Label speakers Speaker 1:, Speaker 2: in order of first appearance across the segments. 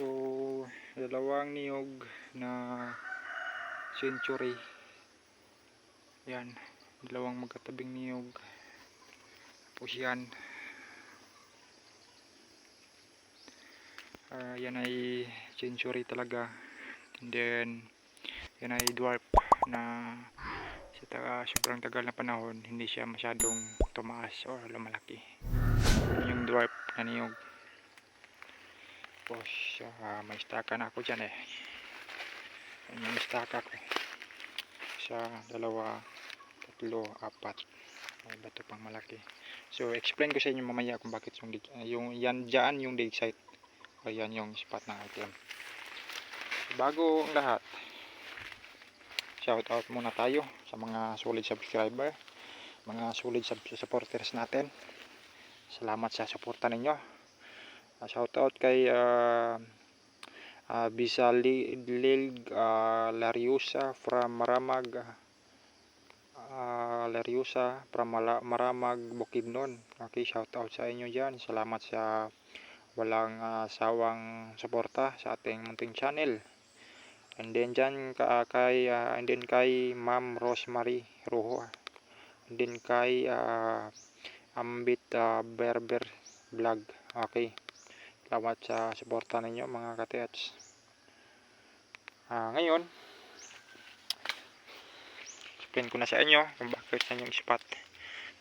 Speaker 1: So, dalawang niyog na century. Yan, dalawang magkatabing niyog. Tapos yan. Yan ay century talaga. And then, yan ay dwarf na sa sobrang tagal na panahon, hindi siya masyadong tumaas o lumalaki. Yan yung dwarf na niyog. Tapos, may staka na ako dyan eh. Yan yung staka ko. Isa, dalawa, tatlo, apat. May bato pang malaki. So, explain ko sa inyo mamaya kung bakit yung yan dyan yung dig site. O yan yung spot ng item. Bago ang lahat, shout out muna tayo sa mga solid subscriber, mga solid supporters natin. Salamat sa suporta ninyo. Shout out kay Bisalilg Lariusa from Maramag, Lariusa from Maramag, Bukidnon. Okay, shout out sa inyo dyan. Salamat sa walang sawang suporta sa ating munting channel. And then dyan kay Ma'am Rosemary Rojo. And then kay Ambit Berber Vlog. Okay. Salamat sa suporta ninyo mga katiats. Ngayon, explain ko na sa inyo kung bakit sa yung spot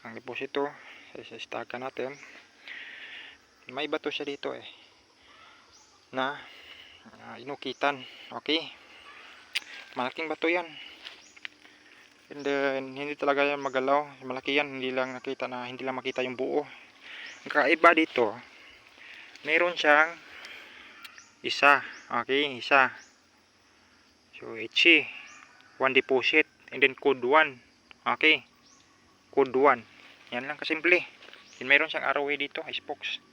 Speaker 1: ang deposito sa staka natin. May bato siya dito eh na inukitan. Okay, malaking bato yan, and then hindi talaga yan magalaw, malaki yan, hindi lang makita yung buo. Ang kaiba dito, meron siyang isa. Okay, isa. So HC 1 deposit, and then code 1. Okay, code 1, yan lang kasimple. Then meron siyang arrowway dito, spokes.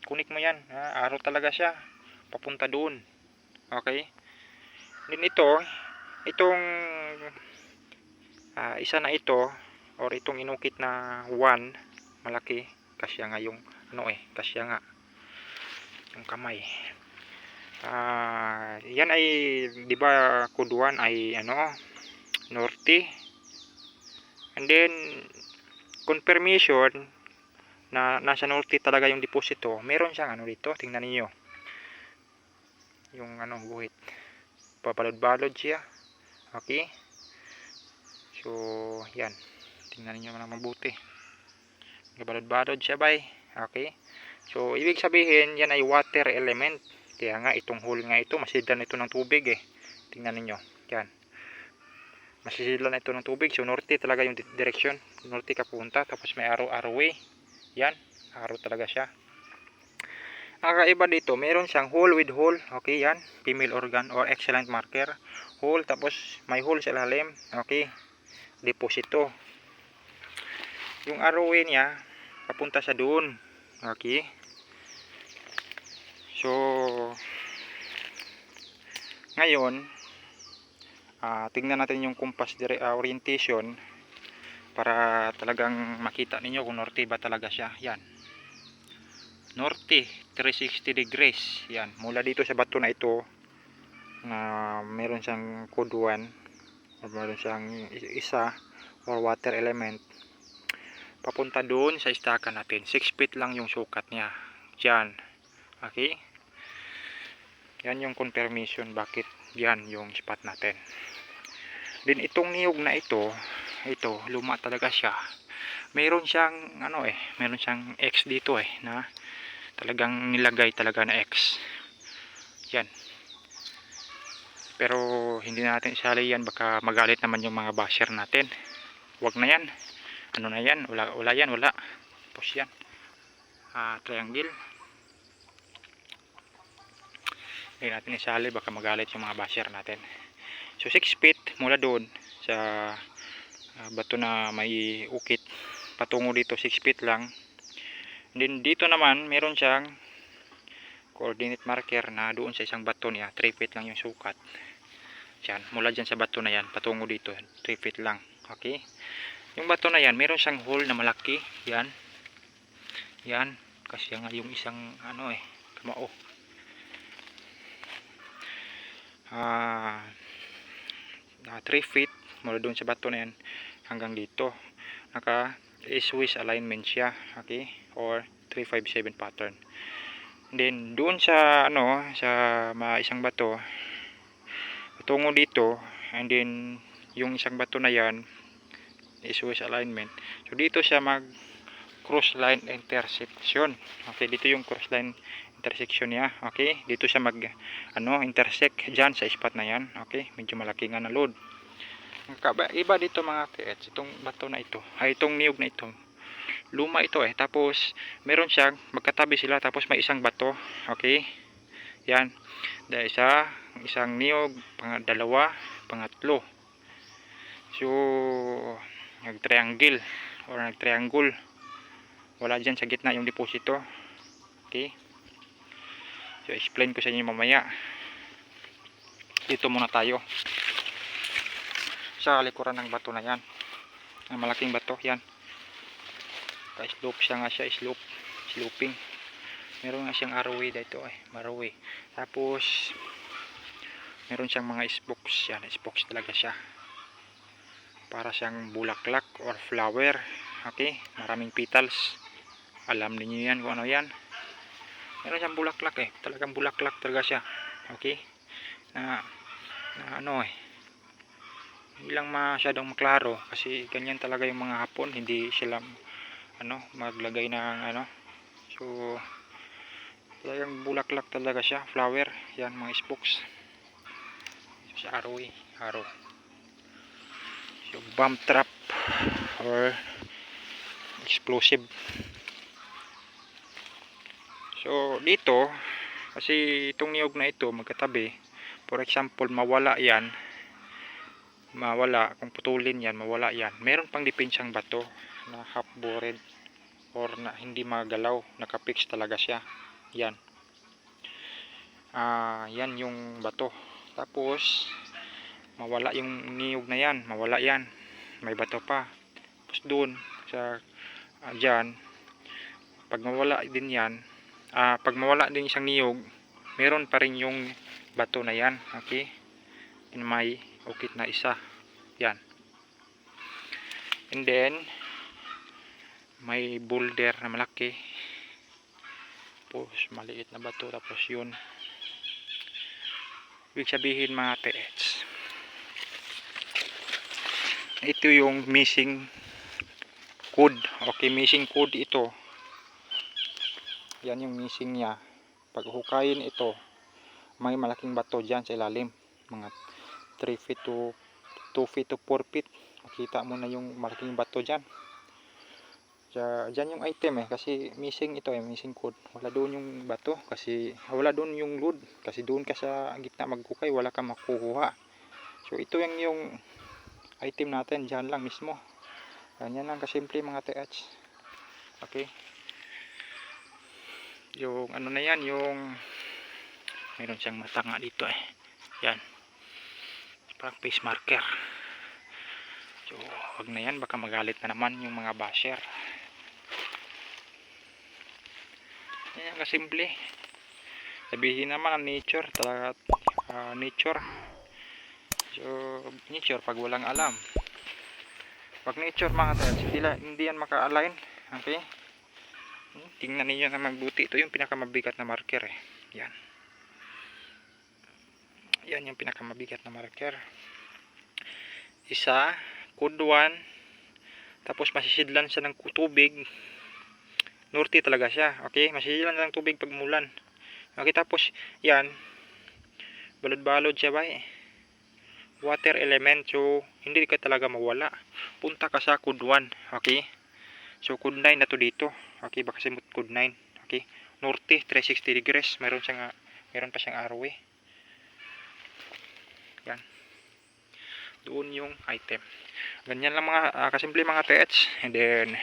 Speaker 1: Kunik mo yan, araw talaga siya papunta doon. Okay, then itong isa na ito, or itong inukit na 1 malaki, kasya nga yung kasya nga yung kamay. Yan ay, di ba, code 1 ay norte, and then confirmation na nasa norte talaga yung deposito. Meron siyang dito, tingnan niyo yung guhit, pabalod-balod siya. Okay, so yan, tingnan niyo na mabuti, pabalod-balod siya bay. Okay, so ibig sabihin yan ay water element. Kaya nga itong hole nga ito, masidlan ito ng tubig eh. Tingnan niyo yan, masidlan ito ng tubig. So norte talaga yung direction, norte ka punta. Tapos may arrowway. Yan, araw talaga siya. Ang kaiba dito, meron siyang hole with hole. Okay, yan, female organ or excellent marker. Hole, tapos may hole sa ilalim. Okay, deposito. Yung arrowway niya, papunta sa doon. Okay. So, ngayon, tingnan natin yung compass orientation para talagang makita ninyo kung norte ba talaga siya. Yan, norte 360 degrees. Yan, mula dito sa bato na ito na meron siyang code 1 or meron siyang isa or water element, papunta doon sa istaka natin. 6 feet lang yung sukat niya dyan. Okay, yan yung confirmation bakit yan yung spot natin. Then itong niyog na ito luma talaga siya. Meron siyang meron siyang X dito na talagang nilagay talaga na X. Yan. Pero hindi natin isali yan, baka magalit naman yung mga basher natin. Wag na yan. Ano na yan? Wala yan, wala. Tapos yan. Triangle. Hindi natin isali, baka magalit yung mga basher natin. So 6 feet mula doon sa bato na may ukit patungo dito, 6 feet lang. And then dito naman meron siyang coordinate marker na doon sa isang bato niya, 3 feet lang yung sukat. Yan, mula dyan sa bato na yan patungo dito, 3 feet lang. Okay, yung bato na yan meron siyang hole na malaki. Yan, yan, kasi nga yung isang kamao. 3 feet mula doon sa bato na yan hanggang dito. Naka Swiss alignment siya, okay, or 357 pattern. Then doon sa sa isang bato tungo dito, and then yung isang bato na yan Swiss alignment. So dito siya mag cross line intersection. Okay, dito yung cross line intersection niya. Okay, dito siya mag intersect diyan sa spot na yan. Okay, medyo malaki nga na load. Iba dito mga TH, itong bato na ito, ay itong niyog na ito, luma ito tapos meron siyang magkatabi sila, tapos may isang bato. Okay, yan, dahil isang niyog, dalawa, pangatlo. So nag-triangle or nag-triangle, wala dyan sa gitna yung deposito. Okay, so explain ko sa inyo mamaya. Dito muna tayo sa likuran ng bato na yan, ang malaking bato yan. Ka-slope siya nga siya, sloping. Meron nga siyang arrowway dito marrowway. Tapos meron siyang mga spokes yan, spokes talaga siya, para siyang bulaklak or flower. Okay, maraming petals, alam niyo yan kung ano yan. Meron siyang bulaklak talagang bulaklak talaga siya. Okay, na hindi lang masyadong maklaro kasi ganyan talaga yung mga Hapon, hindi sila maglagay ng so talagang bulaklak talaga siya, flower yan, mga spokes. So sa arrow so bomb trap or explosive. So dito kasi itong niyog na ito magkatabi, for example mawala kung putulin yan, mawala yan, meron pang dipensang bato na half bored or na hindi magalaw, nakapix talaga siya. Yan yan yung bato. Tapos mawala yung niyog na yan, mawala yan, may bato pa. Tapos doon sa dyan, pag mawala din yan, pag mawala din isang niyog, meron pa rin yung bato na yan. Okay, in may ukit na isa yan, and then may boulder na malaki, tapos maliit na bato, tapos yun. Ibig sabihin mga TH, ito yung missing code. Okay, missing code ito, yan yung missing nya. Pag hukayin ito, may malaking bato dyan sa ilalim, mga 3 feet to 2 feet to 4 feet. Makita mo na yung malaking bato dyan. Dyan yung item kasi missing ito missing code. Wala doon yung bato kasi wala doon yung load, kasi doon ka sa gitna maghukay, wala kang makukuha. So ito yung item natin dyan lang mismo. Ganyan lang kasimple mga TH. Okay, yung na yan, yung mayroon siyang mata nga dito yan, parang face marker. So wag na yan, baka magalit na naman yung mga basher. Yan kasimple. Sabihin naman ang nature talaga, nature. So nature pag walang alam, pag nature mga tayo, hindi yan maka-align. Okay, tingnan niyo na magbuti. Ito yung pinakamabigat na marker yan. Yan yung pinakamabigat na marker. Isa, code 1, tapos masisidlan siya ng tubig. Norte talaga siya. Okay, masisidlan ng tubig pag mulan. Okay, tapos yan, balod-balod siya water element. So hindi ka talaga mawala. Punta ka sa code 1. Okay, so code 9 na to dito. Okay, baka simot code 9. Okay, norte 360 degrees. Meron pa siyang arrow yan. Doon yung item. Ganyan lang mga kasimple mga TH. And then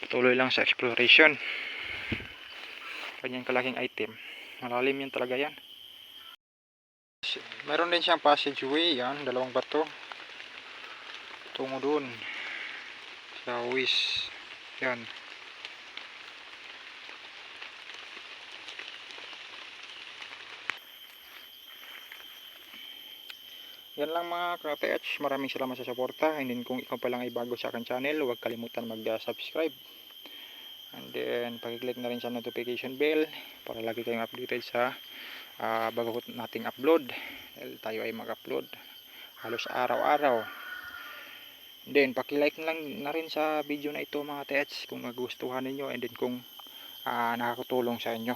Speaker 1: tuloy lang sa exploration. Ganyan kalaking item, malalim yan talaga yan. Meron din siyang passageway yan, dalawang bato tungo doon sa Swiss yan. yan lang mga ka-TH. Maraming salamat sa suporta. And then kung ikaw pa lang ay bago sa akin channel, huwag kalimutan mag-subscribe. And then pakiclick na rin sa notification bell para lagi kayong updated sa bago nating upload. Dahil tayo ay mag-upload halos araw-araw. And then pakilike na rin sa video na ito mga TH kung nagustuhan ninyo, and then kung nakakatulong sa inyo.